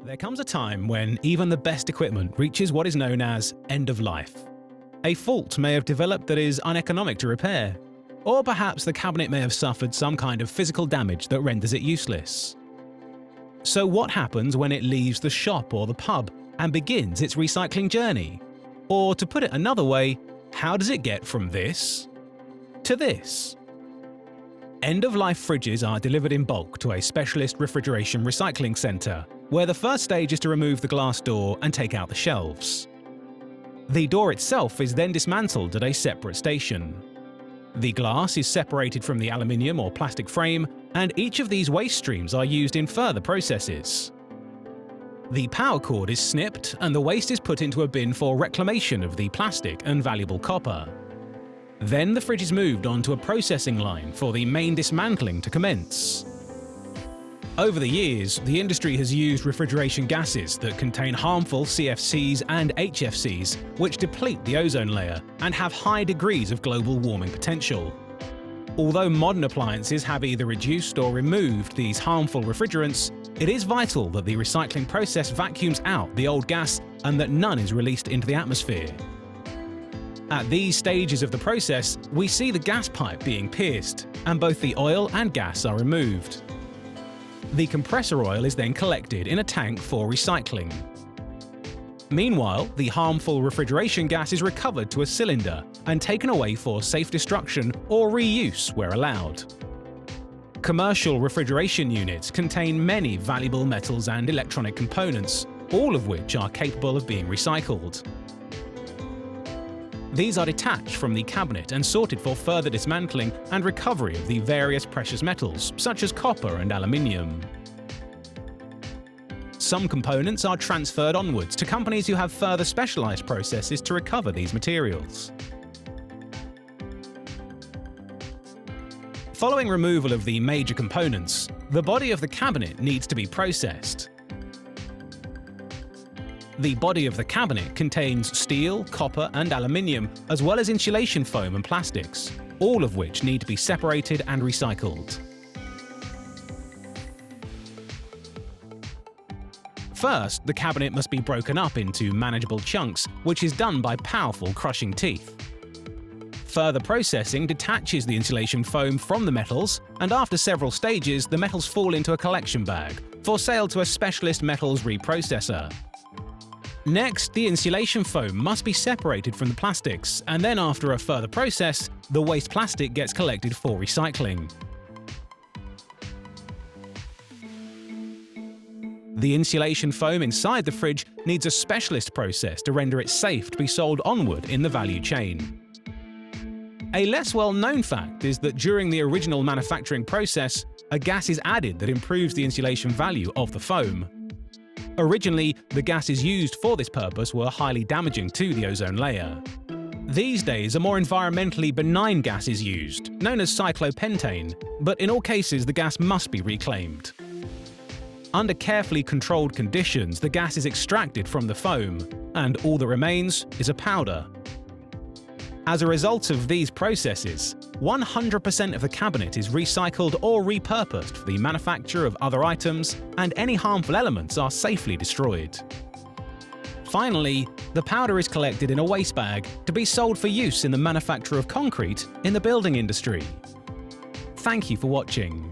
There comes a time when even the best equipment reaches what is known as end of life. A fault may have developed that is uneconomic to repair, or perhaps the cabinet may have suffered some kind of physical damage that renders it useless. So what happens when it leaves the shop or the pub and begins its recycling journey? Or to put it another way, how does it get from this to this? End-of-life fridges are delivered in bulk to a specialist refrigeration recycling centre, where the first stage is to remove the glass door and take out the shelves. The door itself is then dismantled at a separate station. The glass is separated from the aluminium or plastic frame, and each of these waste streams are used in further processes. The power cord is snipped and the waste is put into a bin for reclamation of the plastic and valuable copper. Then the fridge is moved onto a processing line for the main dismantling to commence. Over the years, the industry has used refrigeration gases that contain harmful CFCs and HFCs, which deplete the ozone layer and have high degrees of global warming potential. Although modern appliances have either reduced or removed these harmful refrigerants, it is vital that the recycling process vacuums out the old gas and that none is released into the atmosphere. At these stages of the process, we see the gas pipe being pierced, and both the oil and gas are removed. The compressor oil is then collected in a tank for recycling. Meanwhile, the harmful refrigeration gas is recovered to a cylinder and taken away for safe destruction or reuse where allowed. Commercial refrigeration units contain many valuable metals and electronic components, all of which are capable of being recycled. These are detached from the cabinet and sorted for further dismantling and recovery of the various precious metals, such as copper and aluminium. Some components are transferred onwards to companies who have further specialized processes to recover these materials. Following removal of the major components, the body of the cabinet needs to be processed. The body of the cabinet contains steel, copper and aluminium, as well as insulation foam and plastics, all of which need to be separated and recycled. First, the cabinet must be broken up into manageable chunks, which is done by powerful crushing teeth. Further processing detaches the insulation foam from the metals, and after several stages, the metals fall into a collection bag for sale to a specialist metals reprocessor. Next, the insulation foam must be separated from the plastics, and then after a further process, the waste plastic gets collected for recycling. The insulation foam inside the fridge needs a specialist process to render it safe to be sold onward in the value chain. A less well-known fact is that during the original manufacturing process, a gas is added that improves the insulation value of the foam. Originally, the gases used for this purpose were highly damaging to the ozone layer. These days, a more environmentally benign gas is used, known as cyclopentane, but in all cases the gas must be reclaimed. Under carefully controlled conditions, the gas is extracted from the foam, and all that remains is a powder. As a result of these processes, 100% of the cabinet is recycled or repurposed for the manufacture of other items, and any harmful elements are safely destroyed. Finally, the powder is collected in a waste bag to be sold for use in the manufacture of concrete in the building industry. Thank you for watching.